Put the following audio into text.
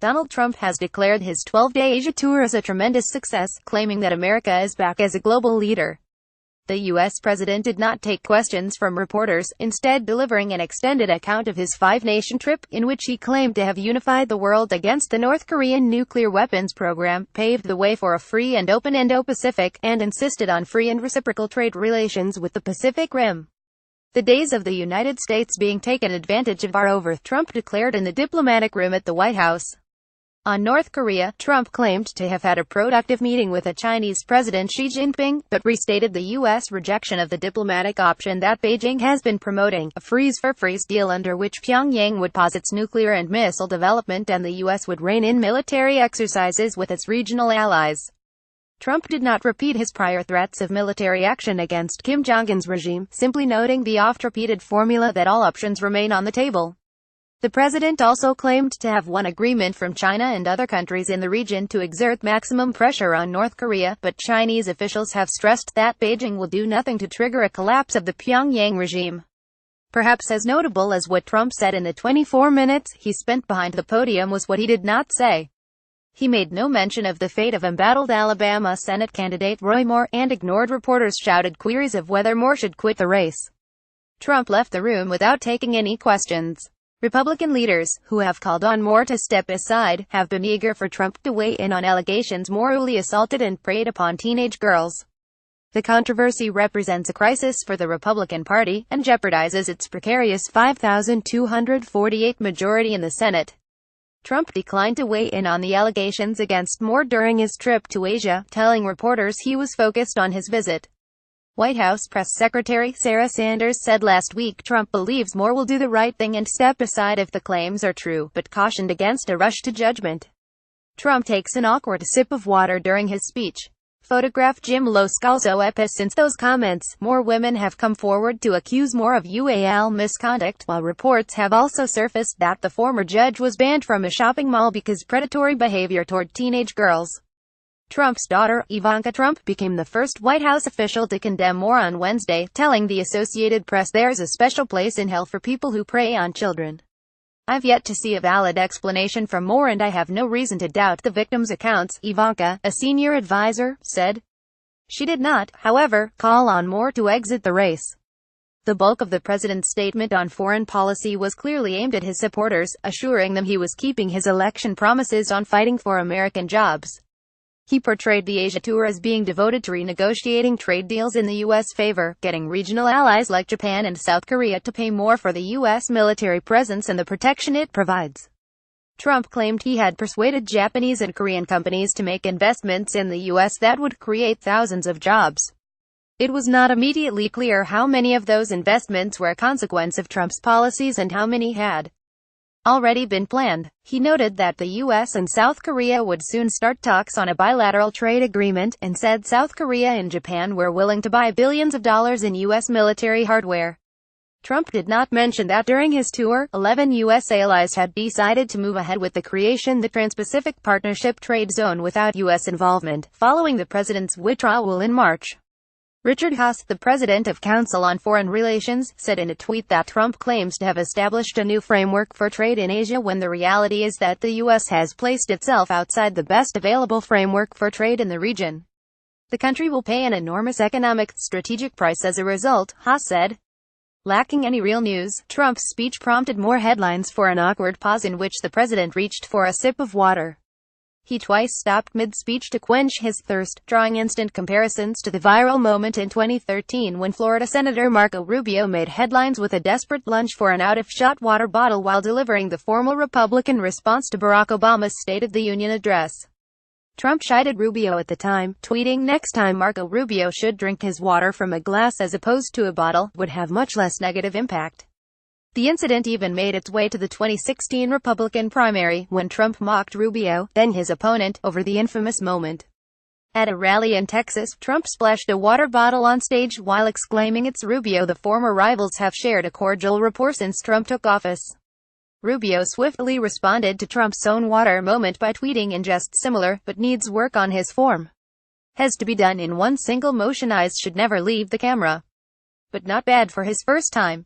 Donald Trump has declared his 12-day Asia tour as a tremendous success, claiming that America is back as a global leader. The U.S. president did not take questions from reporters, instead delivering an extended account of his five-nation trip, in which he claimed to have unified the world against the North Korean nuclear weapons program, paved the way for a free and open Indo-Pacific, and insisted on free and reciprocal trade relations with the Pacific Rim. The days of the United States being taken advantage of are over, Trump declared in the diplomatic room at the White House. On North Korea, Trump claimed to have had a productive meeting with the Chinese President Xi Jinping, but restated the U.S. rejection of the diplomatic option that Beijing has been promoting, a freeze-for-freeze deal under which Pyongyang would pause its nuclear and missile development and the U.S. would rein in military exercises with its regional allies. Trump did not repeat his prior threats of military action against Kim Jong-un's regime, simply noting the oft-repeated formula that all options remain on the table. The president also claimed to have won agreement from China and other countries in the region to exert maximum pressure on North Korea, but Chinese officials have stressed that Beijing will do nothing to trigger a collapse of the Pyongyang regime. Perhaps as notable as what Trump said in the 24 minutes he spent behind the podium was what he did not say. He made no mention of the fate of embattled Alabama Senate candidate Roy Moore, and ignored reporters' shouted queries of whether Moore should quit the race. Trump left the room without taking any questions. Republican leaders, who have called on Moore to step aside, have been eager for Trump to weigh in on allegations Moore cruelly assaulted and preyed upon teenage girls. The controversy represents a crisis for the Republican Party, and jeopardizes its precarious 5,248 majority in the Senate. Trump declined to weigh in on the allegations against Moore during his trip to Asia, telling reporters he was focused on his visit. White House Press Secretary Sarah Sanders said last week Trump believes Moore will do the right thing and step aside if the claims are true, but cautioned against a rush to judgment. Trump takes an awkward sip of water during his speech. Photograph Jim Loscalzo Epis. Since those comments, more women have come forward to accuse Moore of UAL misconduct, while reports have also surfaced that the former judge was banned from a shopping mall because predatory behavior toward teenage girls. Trump's daughter, Ivanka Trump, became the first White House official to condemn Moore on Wednesday, telling the Associated Press there's a special place in hell for people who prey on children. I've yet to see a valid explanation from Moore and I have no reason to doubt the victims' accounts, Ivanka, a senior advisor, said. She did not, however, call on Moore to exit the race. The bulk of the president's statement on foreign policy was clearly aimed at his supporters, assuring them he was keeping his election promises on fighting for American jobs. He portrayed the Asia tour as being devoted to renegotiating trade deals in the U.S. favor, getting regional allies like Japan and South Korea to pay more for the U.S. military presence and the protection it provides. Trump claimed he had persuaded Japanese and Korean companies to make investments in the U.S. that would create thousands of jobs. It was not immediately clear how many of those investments were a consequence of Trump's policies and how many had already been planned. He noted that the U.S. and South Korea would soon start talks on a bilateral trade agreement, and said South Korea and Japan were willing to buy billions of dollars in U.S. military hardware. Trump did not mention that during his tour, 11 U.S. allies had decided to move ahead with the creation of the Trans-Pacific Partnership Trade Zone without U.S. involvement, following the president's withdrawal in March. Richard Haass, the president of Council on Foreign Relations, said in a tweet that Trump claims to have established a new framework for trade in Asia when the reality is that the U.S. has placed itself outside the best available framework for trade in the region. The country will pay an enormous economic, strategic price as a result, Haass said. Lacking any real news, Trump's speech prompted more headlines for an awkward pause in which the president reached for a sip of water. He twice stopped mid-speech to quench his thirst, drawing instant comparisons to the viral moment in 2013 when Florida Senator Marco Rubio made headlines with a desperate lunge for an out-of-shot water bottle while delivering the formal Republican response to Barack Obama's State of the Union address. Trump chided Rubio at the time, tweeting, "Next time Marco Rubio should drink his water from a glass as opposed to a bottle, would have much less negative impact." The incident even made its way to the 2016 Republican primary, when Trump mocked Rubio, then his opponent, over the infamous moment. At a rally in Texas, Trump splashed a water bottle on stage while exclaiming, "It's Rubio." The former rivals have shared a cordial rapport since Trump took office. Rubio swiftly responded to Trump's own water moment by tweeting, "In just similar, but needs work on his form. Has to be done in one single motion. Eyes should never leave the camera. But not bad for his first time."